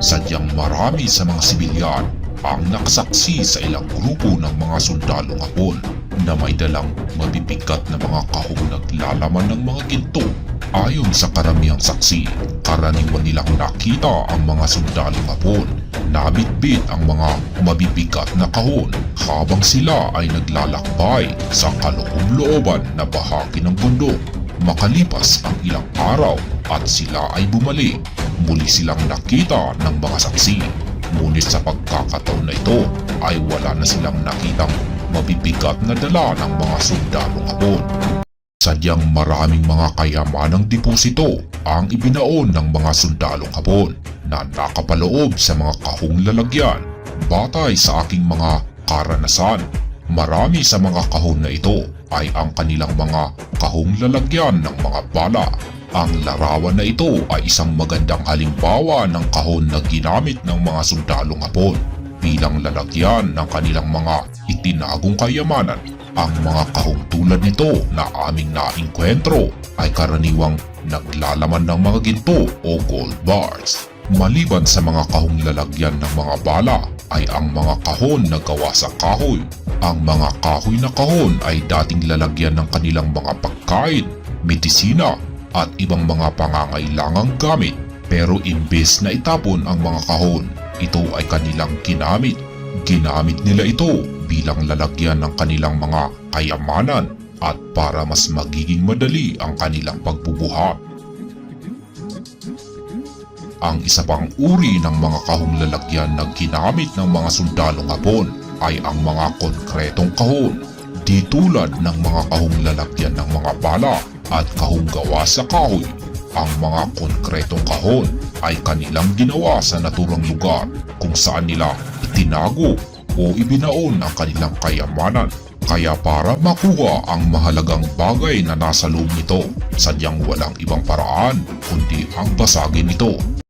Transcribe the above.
Sadyang marami sa mga sibilyan ang nakasaksi sa ilang grupo ng mga sundalong Hapon na may dalang mabibigat na mga kahong naglalaman ng mga ginto. Ayon sa karamihang saksi, karaniwan nilang nakita ang mga sundalong Hapon na bitbit ang mga mabibigat na kahon habang sila ay naglalakbay sa kaloob-looban na bahagi ng bundok. Makalipas ang ilang araw at sila ay bumalik, muli silang nakita ng mga saksi. Ngunit sa pagkakataon na ito ay wala na silang nakitang mabibigat na dala ng mga sundalong Hapon. Sadyang maraming mga kayamanang deposito ang ibinaon ng mga sundalong Hapon na nakapaloob sa mga kahong lalagyan. Batay sa aking mga karanasan, marami sa mga kahon na ito ay ang kanilang mga kahong lalagyan ng mga bala. Ang larawan na ito ay isang magandang halimbawa ng kahon na ginamit ng mga sundalong Hapon bilang lalagyan ng kanilang mga itinagong kayamanan. Ang mga kahong tulad nito na aming naengkwentro ay karaniwang naglalaman ng mga ginto o gold bars. Maliban sa mga kahong lalagyan ng mga bala ay ang mga kahon na gawa sa kahoy. Ang mga kahoy na kahon ay dating lalagyan ng kanilang mga pagkain, medisina at ibang mga pangangailangang gamit. Pero imbes na itapon ang mga kahon, ito ay kanilang ginamit. Ginamit nila ito bilang lalagyan ng kanilang mga kayamanan at para mas magiging madali ang kanilang pagbubuhat. Ang isa pang uri ng mga kahong lalagyan na ginamit ng mga sundalong Hapon ay ang mga konkretong kahon. Di tulad ng mga kahong lalagyan ng mga bala at kahong gawa sa kahoy, ang mga konkretong kahon ay kanilang ginawa sa naturang lugar kung saan nila itinago o ibinaon ang kanilang kayamanan. Kaya para makuha ang mahalagang bagay na nasa loob nito, sadyang walang ibang paraan kundi ang basagin ito.